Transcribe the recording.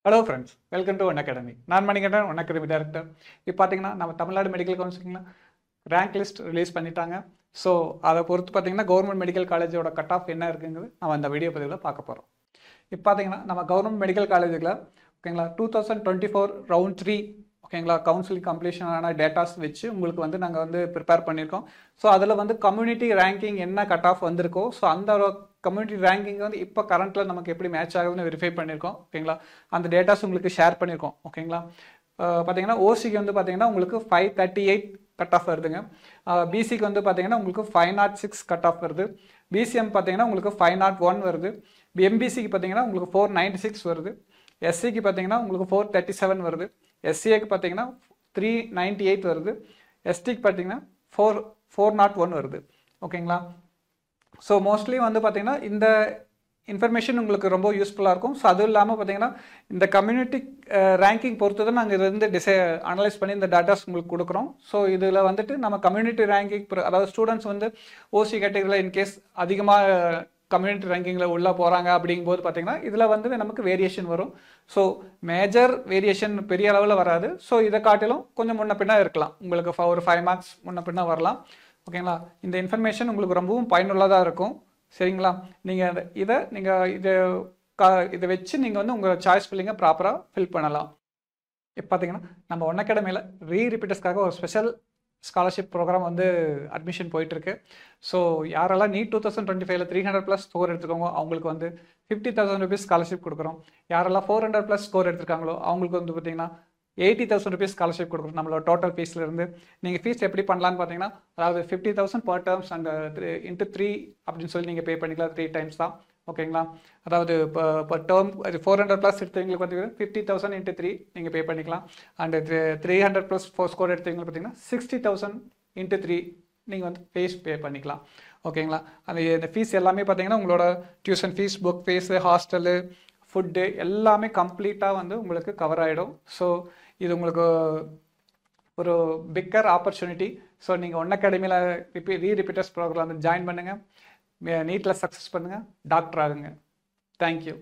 Hello friends, welcome to one academy. நான் Manikandan, one academy director. இப்போ பார்த்தீங்கன்னா நம்ம தமிழ்நாடு மெடிக்கல் கவுன்சிலிங்கில் ரேங்க் லிஸ்ட் ரிலீஸ் பண்ணிட்டாங்க. ஸோ அதை பொறுத்து பார்த்தீங்கன்னா கவர்மெண்ட் மெடிக்கல் காலேஜோட கட் ஆஃப் என்ன இருக்குங்கிறது நம்ம அந்த வீடியோ பதிவில் பார்க்க போகிறோம். இப்போ பார்த்தீங்கன்னா நம்ம கவர்மெண்ட் மெடிக்கல் காலேஜில் ஓகேங்களா 2024 ரவுண்ட் 3 ஓகேங்களா கவுன்சிலிங் கம்ப்ளீஷனான டேட்டாஸ் வச்சு உங்களுக்கு வந்து நாங்கள் வந்து ப்ரிப்பேர் பண்ணியிருக்கோம். ஸோ அதில் வந்து கம்யூனிட்டி ரேங்கிங் என்ன கட் ஆஃப் வந்திருக்கோ ஸோ அந்த கம்யூனிட்டி ரேங்கிங் வந்து இப்போ கரண்ட்டில் நமக்கு எப்படி மேட்ச் ஆகுதுன்னு வெரிஃபை பண்ணியிருக்கோம். ஓகேங்களா, அந்த டேட்டாஸ் உங்களுக்கு ஷேர் பண்ணியிருக்கோம். ஓகேங்களா, பார்த்தீங்கன்னா ஓசிக்கு வந்து பார்த்தீங்கன்னா உங்களுக்கு 538 கட் ஆஃப் வருதுங்க. பிசிக்கு வந்து பார்த்தீங்கன்னா உங்களுக்கு 506 கட் ஆஃப் வருது. பிசிஎம் பார்த்தீங்கன்னா உங்களுக்கு 501 வருது. எம்பிசிக்கு பார்த்தீங்கன்னா உங்களுக்கு 496 வருது. எஸ்சிக்கு பார்த்தீங்கன்னா உங்களுக்கு 437 வருது. எஸ்சிஏக்கு பார்த்தீங்கன்னா 398 வருது. எஸ்டிக்கு பார்த்தீங்கன்னா 401 வருது. ஓகேங்களா, ஸோ மோஸ்ட்லி வந்து பார்த்தீங்கன்னா இந்த இன்ஃபர்மேஷன் உங்களுக்கு ரொம்ப யூஸ்ஃபுல்லாக இருக்கும். ஸோ அதுவும் இல்லாமல் பார்த்தீங்கன்னா இந்த கம்யூனிட்டி ரேங்கிங் பொறுத்து தான் நாங்கள் இது வந்து அனலைஸ் பண்ணி இந்த டேட்டாஸ் உங்களுக்கு கொடுக்குறோம். ஸோ இதில் வந்துட்டு நம்ம கம்யூனிட்டி ரேங்கிங் அதாவது ஸ்டூடெண்ட்ஸ் வந்து ஓசி கேட்டகரியில் இன்கேஸ் அதிகமாக கம்யூனிட்டி ரேங்கிங்கில் உள்ளே போகிறாங்க அப்படிங்கும்போது பார்த்தீங்கன்னா இதில் வந்து நமக்கு வேரியேஷன் வரும். ஸோ மேஜர் வேரியேஷன் பெரிய அளவில் வராது. ஸோ இதை காட்டிலும் கொஞ்சம் முன்ன பின்னா இருக்கலாம், உங்களுக்கு ஒரு 5 மார்க்ஸ் முன்ன பின்னா வரலாம். ஓகேங்களா, இந்த இன்ஃபர்மேஷன் உங்களுக்கு ரொம்பவும் பயனுள்ளதாக இருக்கும். சரிங்களா, நீங்கள் இதை வச்சு நீங்கள் வந்து உங்கள் சாய்ஸ் ஃபில்லிங்கை ப்ராப்பராக ஃபில் பண்ணலாம். இப்போ பார்த்தீங்கன்னா நம்ம ஒன் அகாடமியில் ரீரிப்பீட்டர்ஸ்க்காக ஒரு ஸ்பெஷல் ஸ்காலர்ஷிப் ப்ரோக்ராம் வந்து அட்மிஷன் போயிட்டுருக்கு. ஸோ யாரெல்லாம் நீட் 2025 300+ ஸ்கோர் எடுத்துக்கோங்க அவங்களுக்கு வந்து 50,000 rupees ஸ்காலர்ஷிப் கொடுக்குறோம். யாரெல்லாம் 400+ ஸ்கோர் எடுத்துருக்காங்களோ அவங்களுக்கு வந்து பார்த்தீங்கன்னா 80,000 rupees ஸ்காலர்ஷிப் கொடுக்குறோம். நம்மளோட டோட்டல் ஃபீஸ்லேருந்து நீங்கள் ஃபீஸ் எப்படி பண்ணலான்னு பார்த்தீங்கன்னா அதாவது 50,000 per terms அண்ட் into 3 அப்படின்னு சொல்லி நீங்கள் பே பண்ணிக்கலாம். 3 times தான். ஓகேங்களா, அதாவது இப்போ டேர்ம் 400+ எடுத்தவங்களுக்கு பார்த்தீங்கன்னா 50,000 into 3 நீங்கள் பே பண்ணிக்கலாம். அண்ட் 300+ ஸ்கோர் எடுத்தவங்களுக்கு பார்த்தீங்கன்னா 60,000 into 3 நீங்கள் வந்து ஃபீஸ் பே பண்ணிக்கலாம். ஓகேங்களா, அந்த ஃபீஸ் எல்லாமே பார்த்தீங்கன்னா உங்களோட tuition fees, book fees, hostel, food எல்லாமே கம்ப்ளீட்டாக வந்து உங்களுக்கு கவர் ஆகிடும். ஸோ இது உங்களுக்கு ஒரு பிக்கர் ஆப்பர்ச்சுனிட்டி. ஸோ நீங்கள் ஒன் அகாடமியில் ரீரிப்பீட்டர்ஸ் ப்ரோக்ராம் வந்து ஜாயின் பண்ணுங்கள். நீட்டில் சக்ஸஸ் பண்ணுங்கள், டாக்டர் ஆகுங்க. தேங்க்யூ.